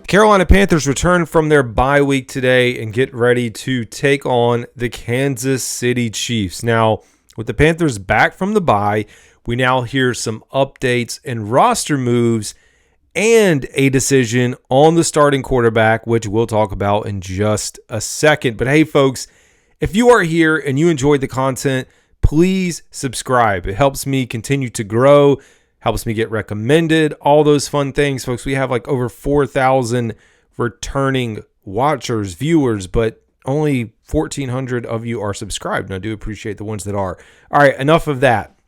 Carolina Panthers return from their bye week today and get ready to take on the Kansas City Chiefs. Now, with the Panthers back from the bye, we now hear some updates and roster moves and a decision on the starting quarterback, which we'll talk about in just a second. But hey, folks, if you are here and you enjoyed the content, please subscribe. It helps me continue to grow, helps me get recommended, all those fun things, folks. We have like over 4,000 returning watchers, viewers, but only 1,400 of you are subscribed, and I do appreciate the ones that are. All right, enough of that.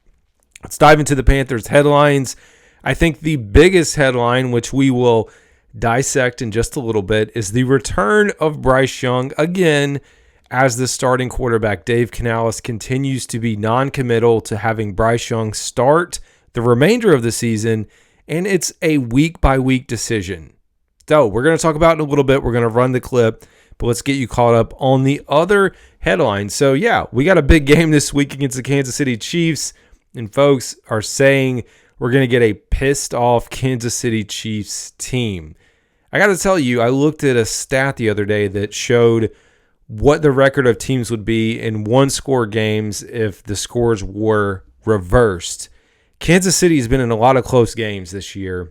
Let's dive into the Panthers headlines. I think the biggest headline, which we will dissect in just a little bit, is the return of Bryce Young again as the starting quarterback. Dave Canales continues to be non-committal to having Bryce Young start the remainder of the season, and it's a week-by-week decision. So we're going to talk about it in a little bit. We're going to run the clip, but let's get you caught up on the other headlines. So yeah, we got a big game this week against the Kansas City Chiefs, and folks are saying we're going to get a pissed-off Kansas City Chiefs team. I got to tell you, I looked at a stat the other day that showed what the record of teams would be in one-score games if the scores were reversed. Kansas City has been in a lot of close games this year,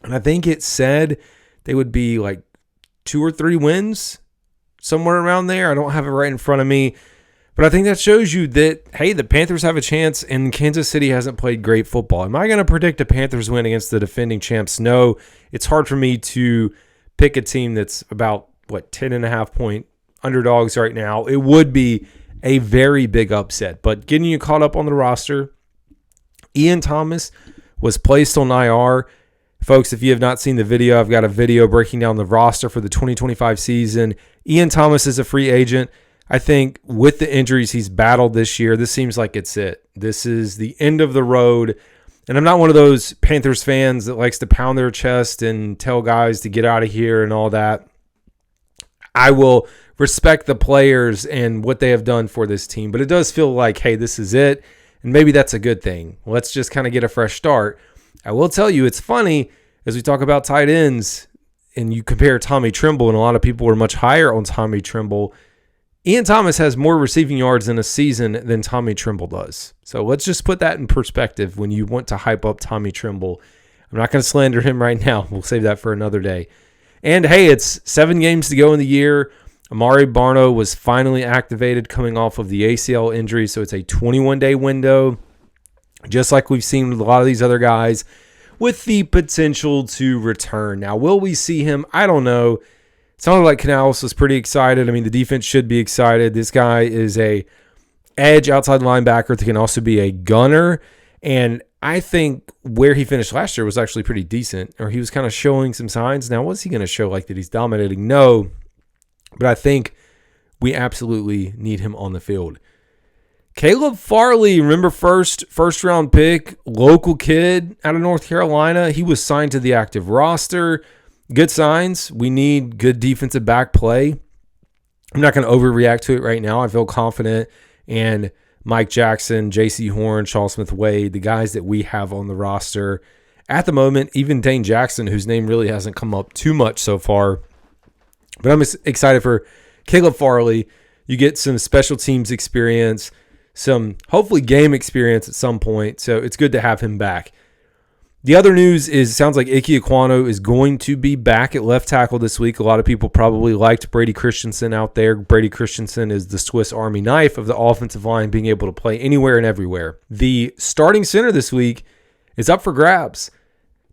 and I think it said they would be like 2 or 3 wins, somewhere around there. I don't have it right in front of me, but I think that shows you that, hey, the Panthers have a chance, and Kansas City hasn't played great football. Am I going to predict a Panthers win against the defending champs? No. It's hard for me to pick a team that's about, 10.5-point underdogs right now. It would be a very big upset, but getting you caught up on the roster, Ian Thomas was placed on IR. Folks, if you have not seen the video, I've got a video breaking down the roster for the 2025 season. Ian Thomas is a free agent. I think with the injuries he's battled this year, this seems like it's it. This is the end of the road. And I'm not one of those Panthers fans that likes to pound their chest and tell guys to get out of here and all that. I will respect the players and what they have done for this team, but it does feel like, hey, this is it. And maybe that's a good thing. Let's just kind of get a fresh start. I will tell you, it's funny, as we talk about tight ends, and you compare Tommy Tremble, and a lot of people were much higher on Tommy Tremble. Ian Thomas has more receiving yards in a season than Tommy Tremble does. So let's just put that in perspective when you want to hype up Tommy Tremble. I'm not going to slander him right now. We'll save that for another day. And hey, it's 7 games to go in the year. Amari Barno was finally activated coming off of the ACL injury, so it's a 21-day window, just like we've seen with a lot of these other guys, with the potential to return. Now, will we see him? I don't know. It sounded like Canales was pretty excited. I mean, the defense should be excited. This guy is a edge outside linebacker that can also be a gunner, and I think where he finished last year was actually pretty decent, or he was kind of showing some signs. Now, was he going to show like that he's dominating? No. But I think we absolutely need him on the field. Caleb Farley, remember first round pick, local kid out of North Carolina. He was signed to the active roster. Good signs. We need good defensive back play. I'm not going to overreact to it right now. I feel confident in Mike Jackson, J.C. Horn, Charles Smith-Wade, the guys that we have on the roster. At the moment, even Dane Jackson, whose name really hasn't come up too much so far. But I'm excited for Caleb Farley. You get some special teams experience, some hopefully game experience at some point. So it's good to have him back. The other news is it sounds like Ike Ekwonu is going to be back at left tackle this week. A lot of people probably liked Brady Christensen out there. Brady Christensen is the Swiss Army knife of the offensive line, being able to play anywhere and everywhere. The starting center this week is up for grabs.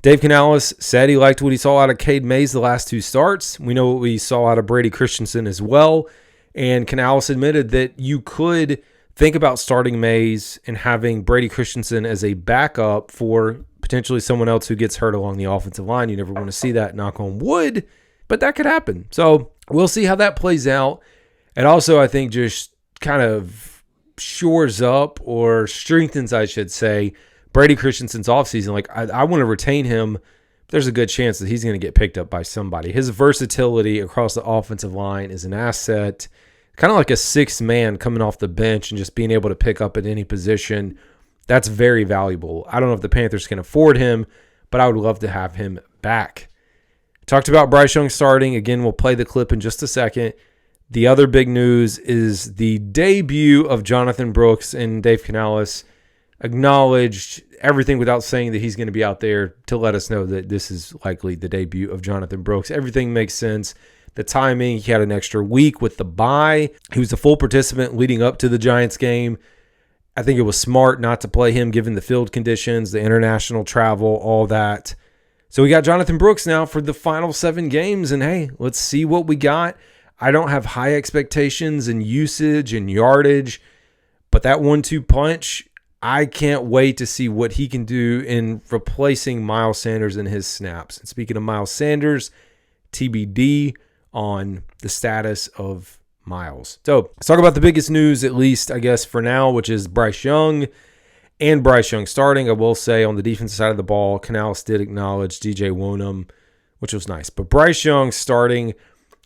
Dave Canales said he liked what he saw out of Cade Mays the last 2 starts. We know what we saw out of Brady Christensen as well. And Canales admitted that you could think about starting Mays and having Brady Christensen as a backup for potentially someone else who gets hurt along the offensive line. You never want to see that, knock on wood, but that could happen. So we'll see how that plays out. And also, I think just kind of shores up or strengthens, I should say, Brady Christensen's offseason. Like, I want to retain him. There's a good chance that he's going to get picked up by somebody. His versatility across the offensive line is an asset. Kind of like a 6th man coming off the bench and just being able to pick up at any position. That's very valuable. I don't know if the Panthers can afford him, but I would love to have him back. Talked about Bryce Young starting. Again, we'll play the clip in just a second. The other big news is the debut of Jonathan Brooks, and Dave Canales acknowledged everything without saying that he's going to be out there to let us know that this is likely the debut of Jonathan Brooks. Everything makes sense. The timing, he had an extra week with the bye. He was a full participant leading up to the Giants game. I think it was smart not to play him given the field conditions, the international travel, all that. So we got Jonathan Brooks now for the final 7 games, and hey, let's see what we got. I don't have high expectations in usage and yardage, but that 1-2 punch, I can't wait to see what he can do in replacing Miles Sanders in his snaps. And speaking of Miles Sanders, TBD on the status of Miles. So let's talk about the biggest news, at least I guess for now, which is Bryce Young and Bryce Young starting. I will say on the defensive side of the ball, Canales did acknowledge DJ Wonham, which was nice. But Bryce Young starting.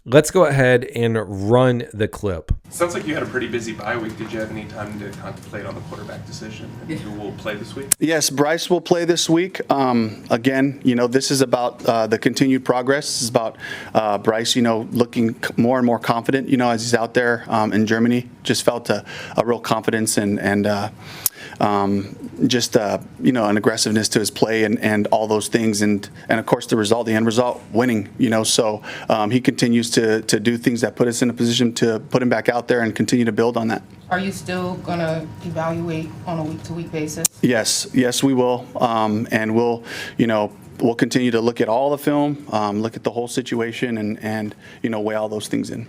Let's go ahead and run the clip. Sounds like you had a pretty busy bye week. Did you have any time to contemplate on the quarterback decision? And who will play this week? Yes, Bryce will play this week. Again, this is about the continued progress. This is about Bryce, looking more and more confident, as he's out there in Germany. Just felt a real confidence and just an aggressiveness to his play and all those things, and of course the end result, winning. So he continues to do things that put us in a position to put him back out there and continue to build on that. Are you still going to evaluate on a week-to-week basis? Yes, we will, and we'll continue to look at all the film, look at the whole situation, and weigh all those things in.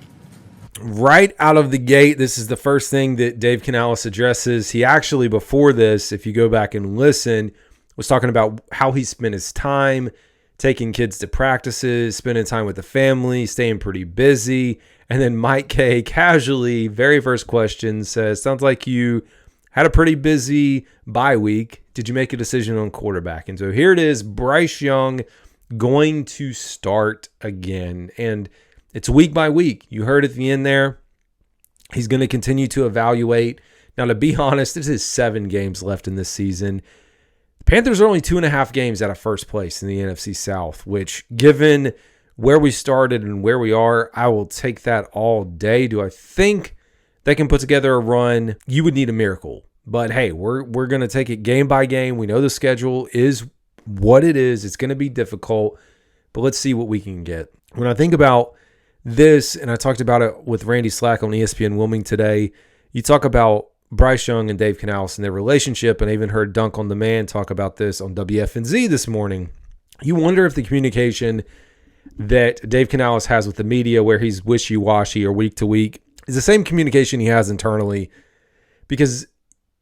Right out of the gate, this is the first thing that Dave Canales addresses. He actually, before this, if you go back and listen, was talking about how he spent his time taking kids to practices, spending time with the family, staying pretty busy. And then Mike K casually, very first question, says, sounds like you had a pretty busy bye week. Did you make a decision on quarterback? And so here it is, Bryce Young going to start again. And it's week by week. You heard at the end there, he's going to continue to evaluate. Now, to be honest, this is 7 games left in this season. The Panthers are only 2.5 games out of first place in the NFC South, which, given where we started and where we are, I will take that all day. Do I think they can put together a run? You would need a miracle. But hey, we're going to take it game by game. We know the schedule is what it is. It's going to be difficult, but let's see what we can get. When I think about this, and I talked about it with Randy Slack on ESPN Wilmington today, you talk about Bryce Young and Dave Canales and their relationship, and I even heard Dunk on the Man talk about this on WFNZ this morning. You wonder if the communication that Dave Canales has with the media, where he's wishy-washy or week to week, is the same communication he has internally, because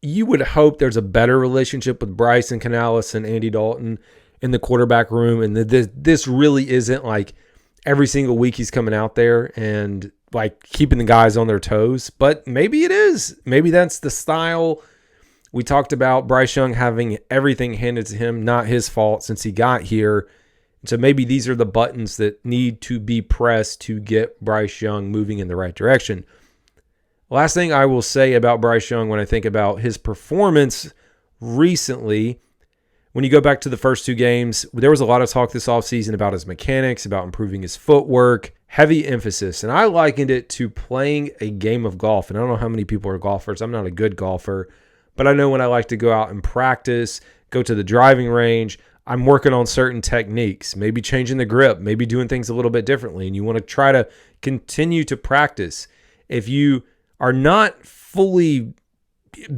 you would hope there's a better relationship with Bryce and Canales and Andy Dalton in the quarterback room, and this really isn't like every single week he's coming out there and like keeping the guys on their toes. But maybe it is. Maybe that's the style. We talked about Bryce Young having everything handed to him, not his fault since he got here. So maybe these are the buttons that need to be pressed to get Bryce Young moving in the right direction. Last thing I will say about Bryce Young when I think about his performance recently, when you go back to the first 2 games, there was a lot of talk this offseason about his mechanics, about improving his footwork, heavy emphasis. And I likened it to playing a game of golf. And I don't know how many people are golfers. I'm not a good golfer. But I know when I like to go out and practice, go to the driving range, I'm working on certain techniques, maybe changing the grip, maybe doing things a little bit differently. And you want to try to continue to practice. If you are not fully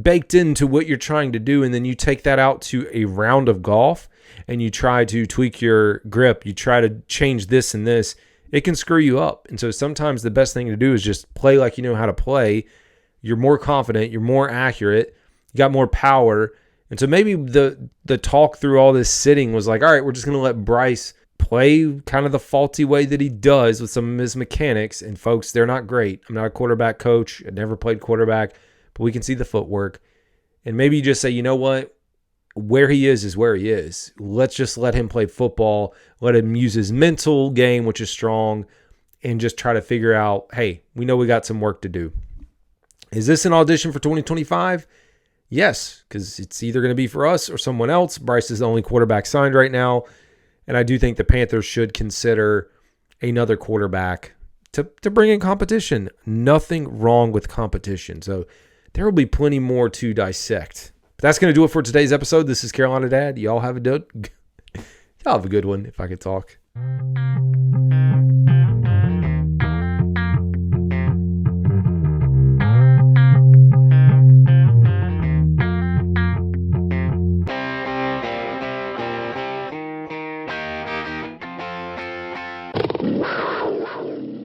baked into what you're trying to do, and then you take that out to a round of golf and you try to tweak your grip, you try to change this and this, it can screw you up. And so sometimes the best thing to do is just play like you know how to play. You're more confident, you're more accurate, you got more power. And so maybe the talk through all this sitting was like, all right, we're just going to let Bryce play kind of the faulty way that he does with some of his mechanics. And folks, they're not great. I'm not a quarterback coach. I never played quarterback. But we can see the footwork. And maybe you just say, you know what? Where he is where he is. Let's just let him play football. Let him use his mental game, which is strong, and just try to figure out, hey, we know we got some work to do. Is this an audition for 2025? Yes, because it's either going to be for us or someone else. Bryce is the only quarterback signed right now. And I do think the Panthers should consider another quarterback to bring in competition. Nothing wrong with competition. So there will be plenty more to dissect. But that's going to do it for today's episode. This is Carolina Dad. Y'all have a good one if I could talk.